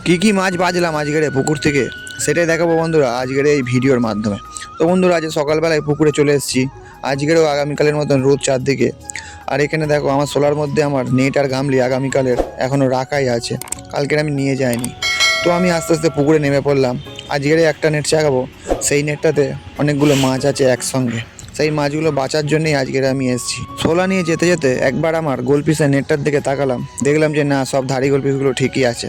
কি মাছ বাজলাম আজকের পুকুর থেকে সেটাই দেখাবো বন্ধুরা আজকের এই ভিডিওর মাধ্যমে। তো বন্ধুরা আজ সকালবেলায় পুকুরে চলে এসেছি, আজকেরও আগামীকালের মতন রোদ চারদিকে। আর এখানে দেখো আমার সোলার মধ্যে আমার নেট আর গামলি আগামীকালের এখনও রাখাই আছে, কালকের আমি নিয়ে যাইনি। তো আমি আস্তে আস্তে পুকুরে নেমে পড়লাম। আজকের একটা নেট চাগাবো, সেই নেটটাতে অনেকগুলো মাছ আছে একসঙ্গে, সেই মাছগুলো বাঁচার জন্যই আজকের আমি এসেছি। সোলা নিয়ে যেতে যেতে একবার আমার গোলপিসের নেটটার দিকে তাকালাম, দেখলাম যে না, সব ধারি গোলপিসগুলো ঠিকই আছে।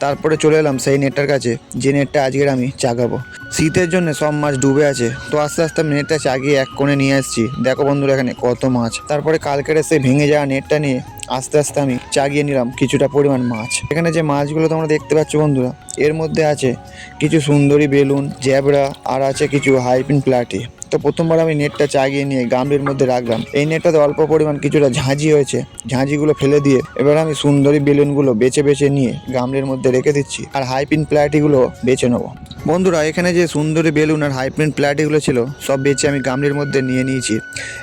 তারপরে চলে এলাম সেই নেটটার কাছে, যে নেটটা আজকের আমি চাগাবো। শীতের জন্য সব মাছ ডুবে আছে, তো আস্তে আস্তে আমি নেটটা চাগিয়ে এক কোণে নিয়ে আসছি। দেখো বন্ধুরা এখানে কত মাছ। তারপরে কালকের সেই ভেঙে যাওয়া নেটটা নিয়ে আস্তে আস্তে আমি চাগিয়ে নিলাম কিছুটা পরিমাণ মাছ। এখানে যে মাছগুলো তোমরা দেখতে পাচ্ছ বন্ধুরা, এর মধ্যে আছে কিছু সুন্দরী বেলুন, জ্যাবরা, আর আছে কিছু হাইপিন প্লাটি। তো প্রথমবার আমি নেটটা চাগিয়ে নিয়ে গামলির মধ্যে রাখলাম। এই নেটটাতে অল্প পরিমাণ কিছুটা ঝাঁঝি হয়েছে, ঝাঁঝিগুলো ফেলে দিয়ে এবার আমি সুন্দরী বেলুনগুলো বেছে বেছে নিয়ে গামলির মধ্যে রেখে দিচ্ছি, আর হাইপিন প্লাটিগুলো বেছে নেবো। বন্ধুরা এখানে যে সুন্দরী বেলুন আর হাইপিন প্লাটিগুলো ছিল সব বেছে আমি গামলির মধ্যে নিয়ে নিয়েছি।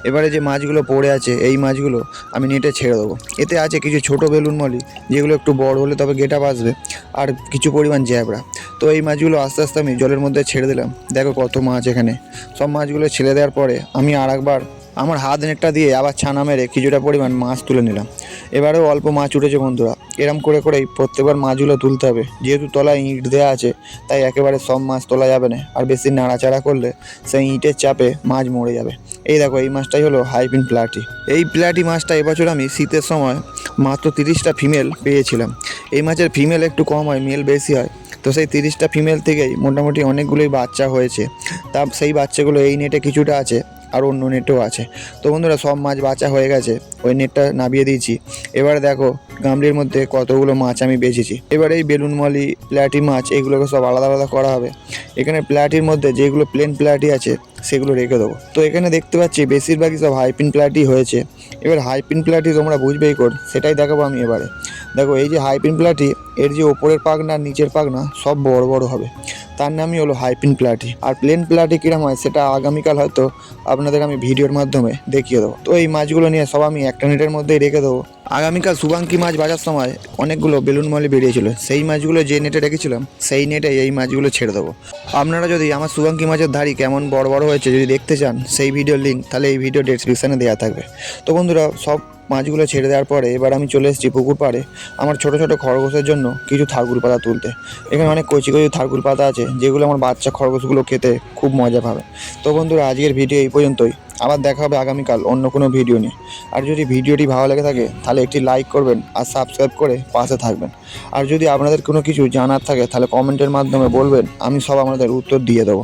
এবারে যে মাছগুলো পড়ে আছে এই মাছগুলো আমি নেটে ছেড়ে দেবো। এতে আছে কিছু ছোট বেলুন মলি, যেগুলো একটু বড় হলে তবে গেটআপ আসবে, আর কিছু পরিমাণ জ্যাবরা। তো এই মাছগুলো আস্তে আস্তে আমি জলের মধ্যে ছেড়ে দিলাম। দেখো কত মাছ এখানে। সব মাছগুলো ছেড়ে দেওয়ার পরে আমি আর একবার আমার হাত নেটটা দিয়ে আবার ছানা মেরে কিছুটা পরিমাণ মাছ তুলে নিলাম। এবারেও অল্প মাছ উঠেছে বন্ধুরা। এরম করে করেই প্রত্যেকবার মাছগুলো তুলতে হবে, যেহেতু তলায় ইঁট দেওয়া আছে তাই একেবারে সব মাছ তোলা যাবে না, আর বেশি নাড়াচাড়া করলে সেই ইঁটের চাপে মাছ মরে যাবে। এই দেখো এই মাছটাই হলো হাইপিন প্লাটি। এই প্লাটি মাছটা এবছর আমি শীতের সময় মাত্র 30টা ফিমেল পেয়েছিলাম। এই মাছের ফিমেল একটু কম হয়, মেল বেশি হয়। তো সেই 30টা ফিমেল থেকেই মোটামুটি অনেকগুলোই বাচ্চা হয়েছে। তা সেই বাচ্চাগুলো এই নেটে কিছুটা আছে, আর অন্য নেটেও আছে। তো বন্ধুরা সব মাছ বাঁচা হয়ে গেছে, ওই নেটটা নামিয়ে দিয়েছি। এবারে দেখো গামলির মধ্যে কতগুলো মাছ আমি বেছেছি। এবার এই বেলুন মলি, প্লাটি মাছ এগুলোকে সব আলাদা আলাদা করা হবে। এখানে প্লাটির মধ্যে যেগুলো প্লেন প্লাটি আছে সেগুলো রেখে দেবো। তো এখানে দেখতে পাচ্ছি বেশিরভাগই সব হাইপিন প্লাটি হয়েছে। এবার হাইপিন প্লাটি তোমরা বুঝবেই কর, সেটাই দেখাবো আমি এবারে। দেখো এই যে হাইপিন প্লাটি, এর যে ওপরের পাখনা নিচের পাখনা সব বড় বড় হবে, তার নামই হলো হাইপিন প্লাটি। আর প্লেন প্লাটি কিরম হয় সেটা আগামীকাল হয়তো আপনাদের আমি ভিডিওর মাধ্যমে দেখিয়ে দেবো। তো এই মাছগুলো নিয়ে সব আমি একটা নেটের মধ্যেই রেখে দেবো। আগামীকাল শুভাঙ্কি মাছ বাজার সময় অনেকগুলো বেলুন মলি বেরিয়েছিল, সেই মাছগুলো যে নেটে রেখেছিলাম সেই নেটে এই মাছগুলো ছেড়ে দেবো। আপনারা যদি আমার শুভাঙ্কি মাছের ধাড়ি কেমন বড় বড় হয়েছে যদি দেখতে চান, সেই ভিডিওর লিঙ্ক তাহলে এই ভিডিও ডেসক্রিপশানে দেওয়া থাকবে। তো বন্ধুরা সব মাছগুলো ছেড়ে দেওয়ার পরে এবার আমি চলে এসেছি পুকুর পাড়ে আমার ছোটো ছোটো খরগোশের জন্য কিছু থারগুল পাতা তুলতে। এখানে অনেক কচি কচি থারগুল পাতা আছে, যেগুলো আমার বাচ্চা খরগোশগুলো খেতে খুব মজা পাবে। তো বন্ধুরা আজকের ভিডিও এই পর্যন্তই, আবার দেখা হবে আগামীকাল অন্য কোনো ভিডিও নিয়ে। আর যদি ভিডিওটি ভালো লেগে থাকে তাহলে একটি লাইক করবেন আর সাবস্ক্রাইব করে পাশে থাকবেন। আর যদি আপনাদের কোনো কিছু জানার থাকে তাহলে কমেন্টের মাধ্যমে বলবেন, আমি সব আপনাদের উত্তর দিয়ে দেবো।